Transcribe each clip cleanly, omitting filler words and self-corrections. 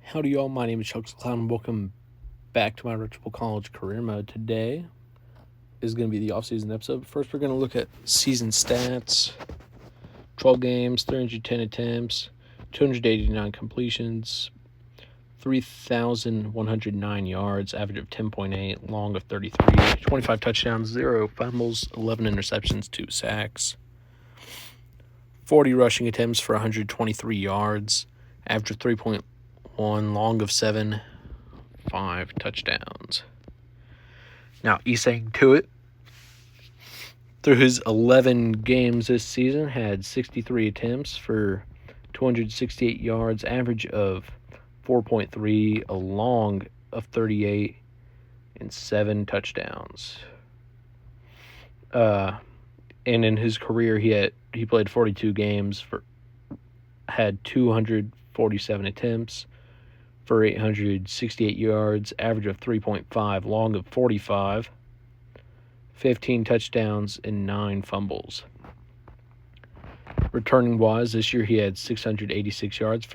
Howdy, y'all. My name is Chuck Clown, and welcome back to my Retro College career mode. Today is going to be the off-season episode. First, we're going to look at season stats: 12 games, 310 attempts, 289 completions, 3,109 yards, average of 10.8, long of 33, 25 touchdowns, 0 fumbles, 11 interceptions, 2 sacks, 40 rushing attempts for 123 yards, average of 3.1, long of 7, 5 touchdowns. Now, Isang Tuit, through his 11 games this season, had 63 attempts for 268 yards, average of 4.3, a long of 38, and 7 touchdowns. And in his career, he played 42 games, had 247 attempts for 868 yards, average of 3.5, long of 45, 15 touchdowns, and 9 fumbles. Returning wise, this year he had 686 yards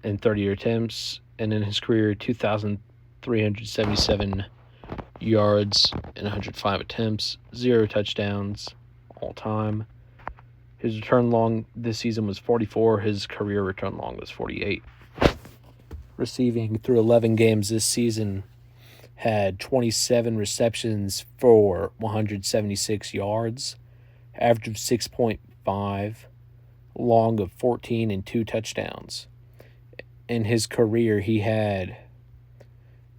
and 30 attempts, and in his career, 2,377 yards and 105 attempts, 0 touchdowns all time. His return long this season was 44. His career return long was 48. Receiving through 11 games this season, had 27 receptions for 176 yards, average of 6.5, long of 14, and 2 touchdowns. In his career, he had,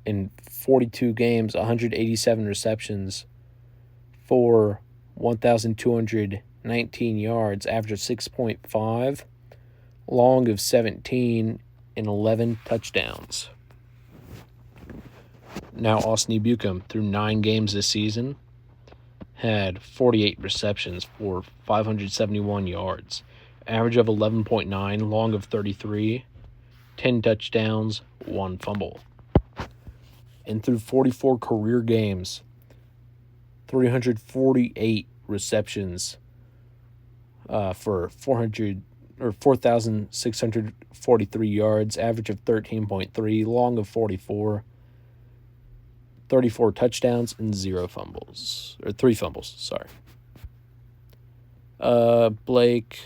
in 42 games, 187 receptions for 1,219 yards, average of 6.5, long of 17, and 11 touchdowns. Now, Austin Buckham, through 9 games this season, had 48 receptions for 571 yards, average of 11.9, long of 33, 10 touchdowns, 1 fumble. And through 44 career games, 348 receptions for 4,643 yards, average of 13.3, long of 44, 34 touchdowns, and 0 fumbles. Or 3 fumbles, sorry. Blake,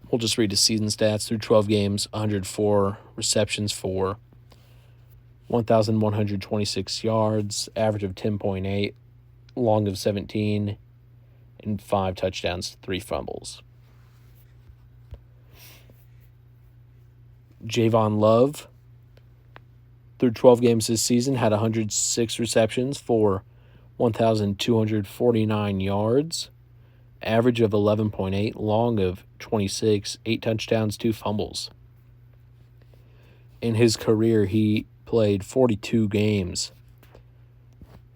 we'll just read his season stats. Through 12 games, 104 receptions for 1,126 yards, average of 10.8, long of 17, and 5 touchdowns, 3 fumbles. Javon Love, through 12 games this season, had 106 receptions for 1,249 yards, average of 11.8, long of 26, 8 touchdowns, 2 fumbles. In his career, he played 42 games,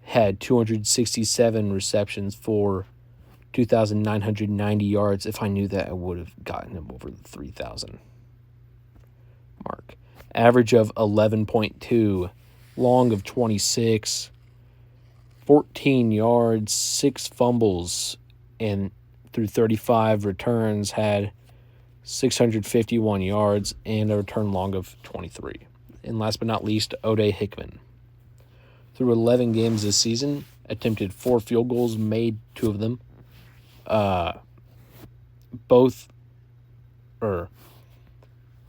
had 267 receptions for 2,990 yards. If I knew that, I would have gotten him over the 3,000 mark. Average of 11.2, long of 26, 14 yards, 6 fumbles, and through 35 returns had 651 yards and a return long of 23. And last but not least, Ode Hickman. Through 11 games this season, attempted 4 field goals, made 2 of them.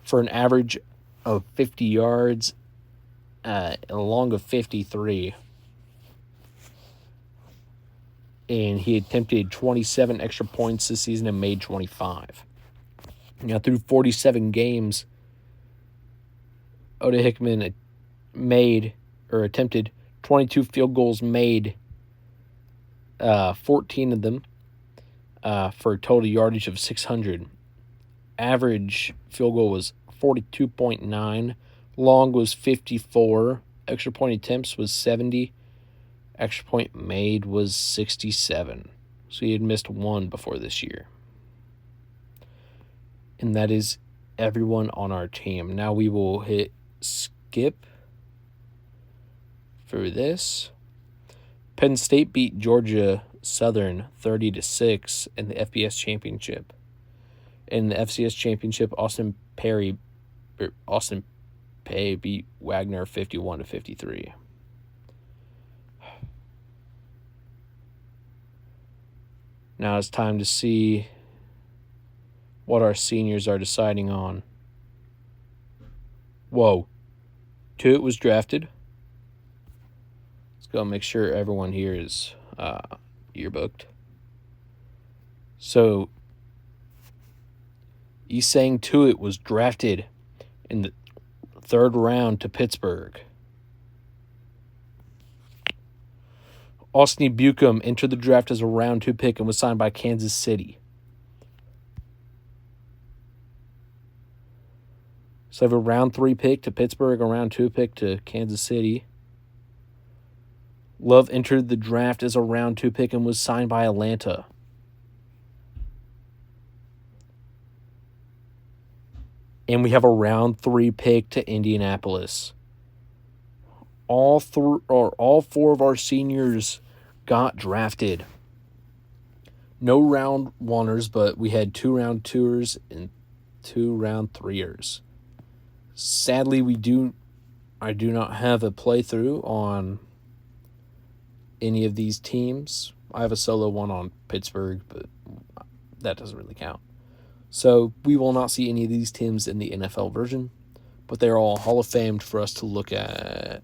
For an average of 50 yards and a long of 53. And he attempted 27 extra points this season and made 25. Now, through 47 games, Ode Hickman attempted 22 field goals, made 14 of them for a total yardage of 600. Average field goal was 42.9. Long was 54. Extra point attempts was 70. Extra point made was 67. So he had missed 1 before this year. And that is everyone on our team. Now we will hit skip for this. Penn State beat Georgia Southern 30-6 in the FBS championship. In the FCS championship, Austin Perry Austin Peay beat Wagner 51-53. Now it's time to see what our seniors are deciding on. Whoa. Tuitt was drafted. Let's go make sure everyone here is yearbooked. So, Isang Tuitt was drafted in the 3rd round to Pittsburgh. Austin Buckham entered the draft as a round 2 pick and was signed by Kansas City. So I have a round 3 pick to Pittsburgh, a round 2 pick to Kansas City. Love entered the draft as a round 2 pick and was signed by Atlanta. And we have a round 3 pick to Indianapolis. All 4 of our seniors got drafted. No round 1ers, but we had 2 round 2ers and 2 round 3ers. Sadly, I do not have a playthrough on any of these teams. I have a solo one on Pittsburgh, but that doesn't really count. So we will not see any of these teams in the NFL version, but they're all Hall of Famed for us to look at.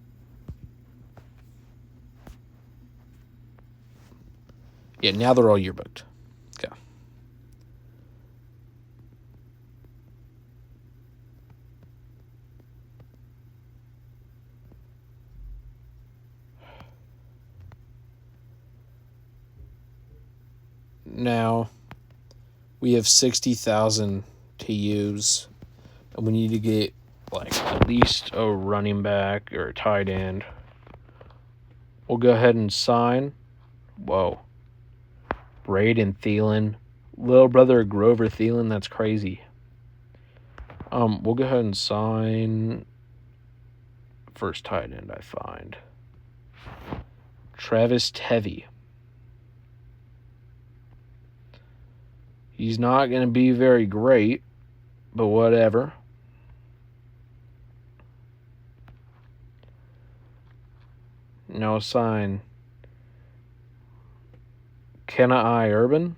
Yeah, now they're all yearbooked. Okay. Now we have 60,000 to use, and we need to get at least a running back or a tight end. We'll go ahead and sign. Whoa. Braden Thielen. Little brother of Grover Thielen. That's crazy. We'll go ahead and sign first tight end I find. Travis Tevy. He's not going to be very great, but whatever. Now sign Kenna I. Urban,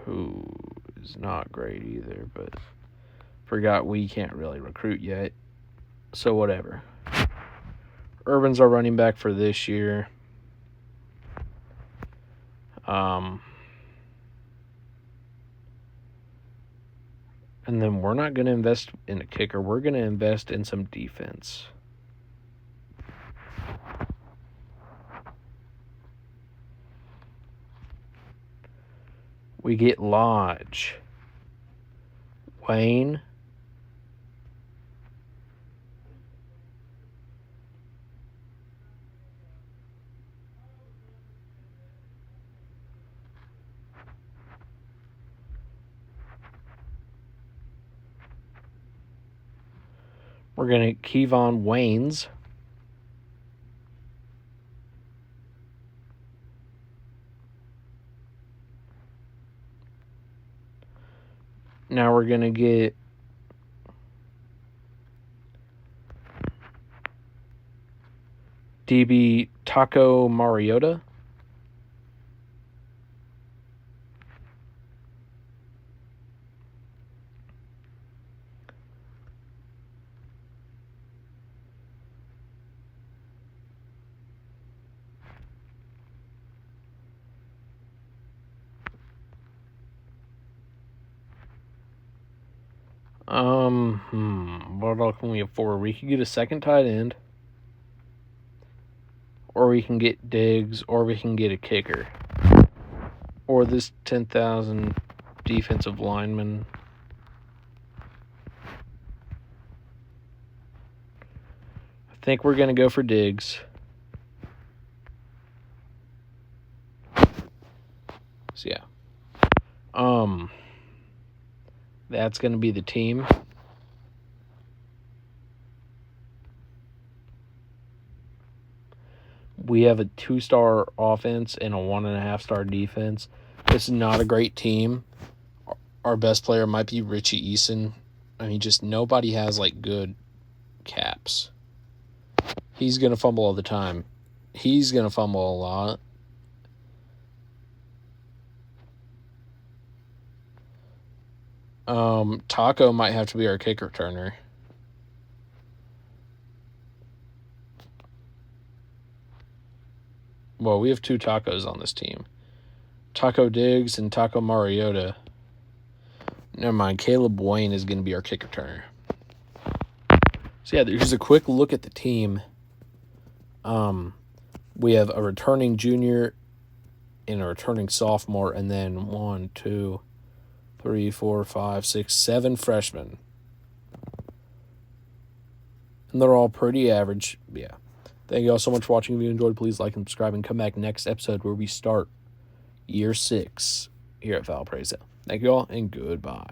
who is not great either, but forgot we can't really recruit yet, so whatever. Urban's our running back for this year. And then we're not going to invest in a kicker. We're going to invest in some defense. We get Lodge, Wayne, we're going to Kevon Waynes. Now we're going to get DB Taco Mariota. What else can we afford? We could get a second tight end, or we can get Diggs, or we can get a kicker, or this 10,000 defensive lineman. I think we're gonna go for Diggs. So yeah, that's gonna be the team. We have a 2-star offense and a 1.5-star defense. This is not a great team. our best player might be Richie Eason. I mean, just nobody has, like, good caps. He's going to fumble all the time. He's going to fumble a lot. Taco might have to be our kick returner. Well, we have 2 Tacos on this team. Taco Diggs and Taco Mariota. Never mind. Caleb Wayne is going to be our kick returner. So, yeah, here's a quick look at the team. We have a returning junior and a returning sophomore, and then 1, 2, 3, 4, 5, 6, 7 freshmen. And they're all pretty average. Yeah. Thank you all so much for watching. If you enjoyed, please like and subscribe, and come back next episode where we start year 6 here at Valparaiso. Thank you all, and goodbye.